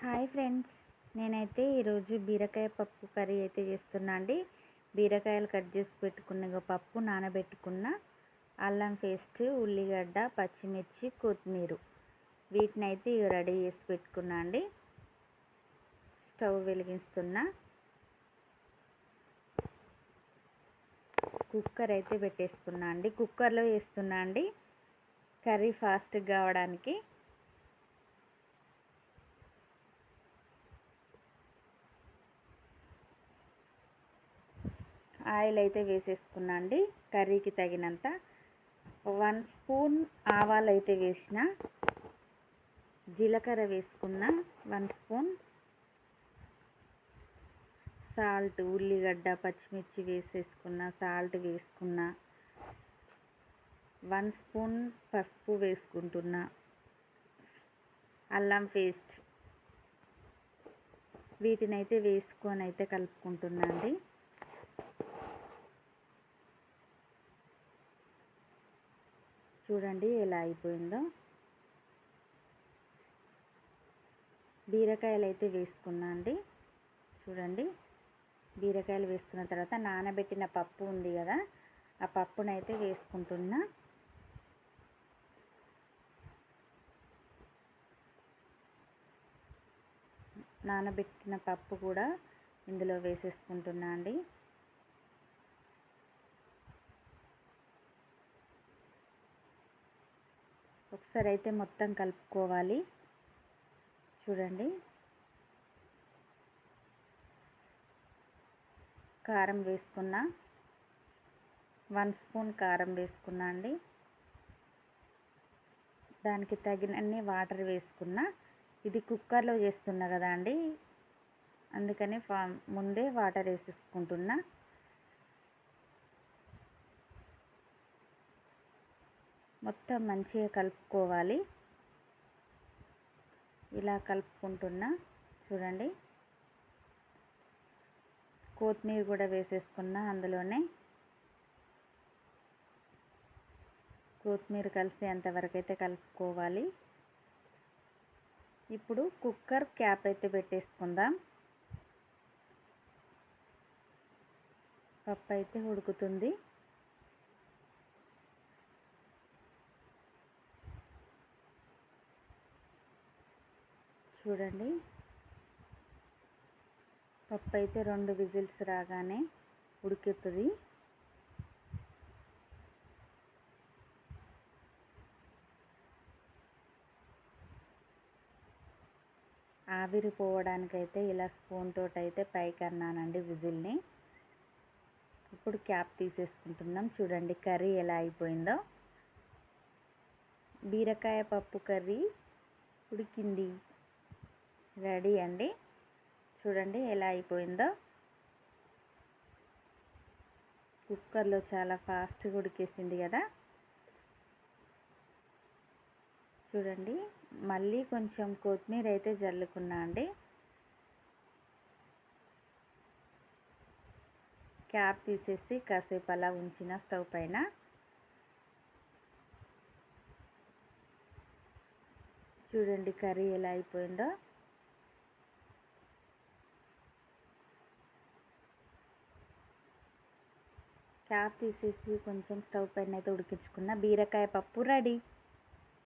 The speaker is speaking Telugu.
హాయ్ ఫ్రెండ్స్, నేనైతే ఈరోజు బీరకాయ పప్పు కర్రీ అయితే చేస్తున్నా అండి. బీరకాయలు కట్ చేసి పెట్టుకున్న పప్పు, నానబెట్టుకున్న అల్లం పేస్ట్, ఉల్లిగడ్డ, పచ్చిమిర్చి, కొత్తిమీర వీటిని అయితే రెడీ చేసి పెట్టుకున్నా అండి. స్టవ్ వెలిగిస్తున్నా. కుక్కర్ అయితే పెట్టేసుకున్నా అండి. కుక్కర్లో వేస్తున్నా అండి కర్రీ ఫాస్ట్గా కావడానికి. ఆయిల్ అయితే వేసేసుకున్నా అండి కర్రీకి తగినంత. 1 స్పూన్ ఆవాలు అయితే వేసిన, జీలకర్ర వేసుకున్న 1 స్పూన్, సాల్ట్, ఉల్లిగడ్డ, పచ్చిమిర్చి వేసేసుకున్న, సాల్ట్ వేసుకున్న, 1 స్పూన్ పసుపు వేసుకుంటున్నా, అల్లం పేస్ట్ వీటిని అయితే వేసుకొని అయితే కలుపుకుంటున్నా అండి. చూడండి ఎలా అయిపోయిందో. బీరకాయలు అయితే వేసుకున్నా అండి. చూడండి, బీరకాయలు వేసుకున్న తర్వాత నానబెట్టిన పప్పు ఉంది కదా, ఆ పప్పునైతే వేసుకుంటున్నా. నానబెట్టిన పప్పు కూడా ఇందులో వేసేసుకుంటున్నా అండి. ఒకసారి అయితే మొత్తం కలుపుకోవాలి. చూడండి, కారం వేసుకున్న, 1 స్పూన్ కారం వేసుకున్నా అండి. దానికి తగినన్ని వాటర్ వేసుకున్నా. ఇది కుక్కర్లో చేస్తున్నా కదా అండి, అందుకని ముందే వాటర్ వేసేసుకుంటున్నా. మొత్తం మంచిగా కలుపుకోవాలి. ఇలా కలుపుకుంటున్నా. చూడండి, కొత్తిమీర కూడా వేసేసుకున్నా. అందులోనే కొత్తిమీర కలిసేంతవరకు అయితే కలుపుకోవాలి. ఇప్పుడు కుక్కర్ క్యాప్ అయితే పెట్టేసుకుందాం. పప్పు అయితే ఉడుకుతుంది. చూడండి, పప్పు అయితే 2 విజిల్స్ రాగానే ఉడుకుతుంది. ఆవిరిపోవడానికైతే ఇలా స్పూన్ తోటి అయితే పైకి అన్నానండి విజిల్ని. ఇప్పుడు క్యాప్ తీసేసుకుంటున్నాం. చూడండి కర్రీ ఎలా అయిపోయిందో. బీరకాయ పప్పు కర్రీ ఉడికింది, రెడీ అండి. చూడండి ఎలా అయిపోయిందో. కుక్కర్లో చాలా ఫాస్ట్గా ఉడికేసింది కదా. చూడండి, మళ్ళీ కొంచెం కొత్తిమీర అయితే జల్లుకున్నా అండి. క్యాప్ తీసేసి కాసేపు అలా ఉంచిన స్టవ్ పైన. చూడండి కర్రీ ఎలా అయిపోయిందో. క్యాప్ తీసేసి కొంచెం స్టవ్ పైన అయితే ఉడికించుకున్న బీరకాయ పప్పు రెడీ.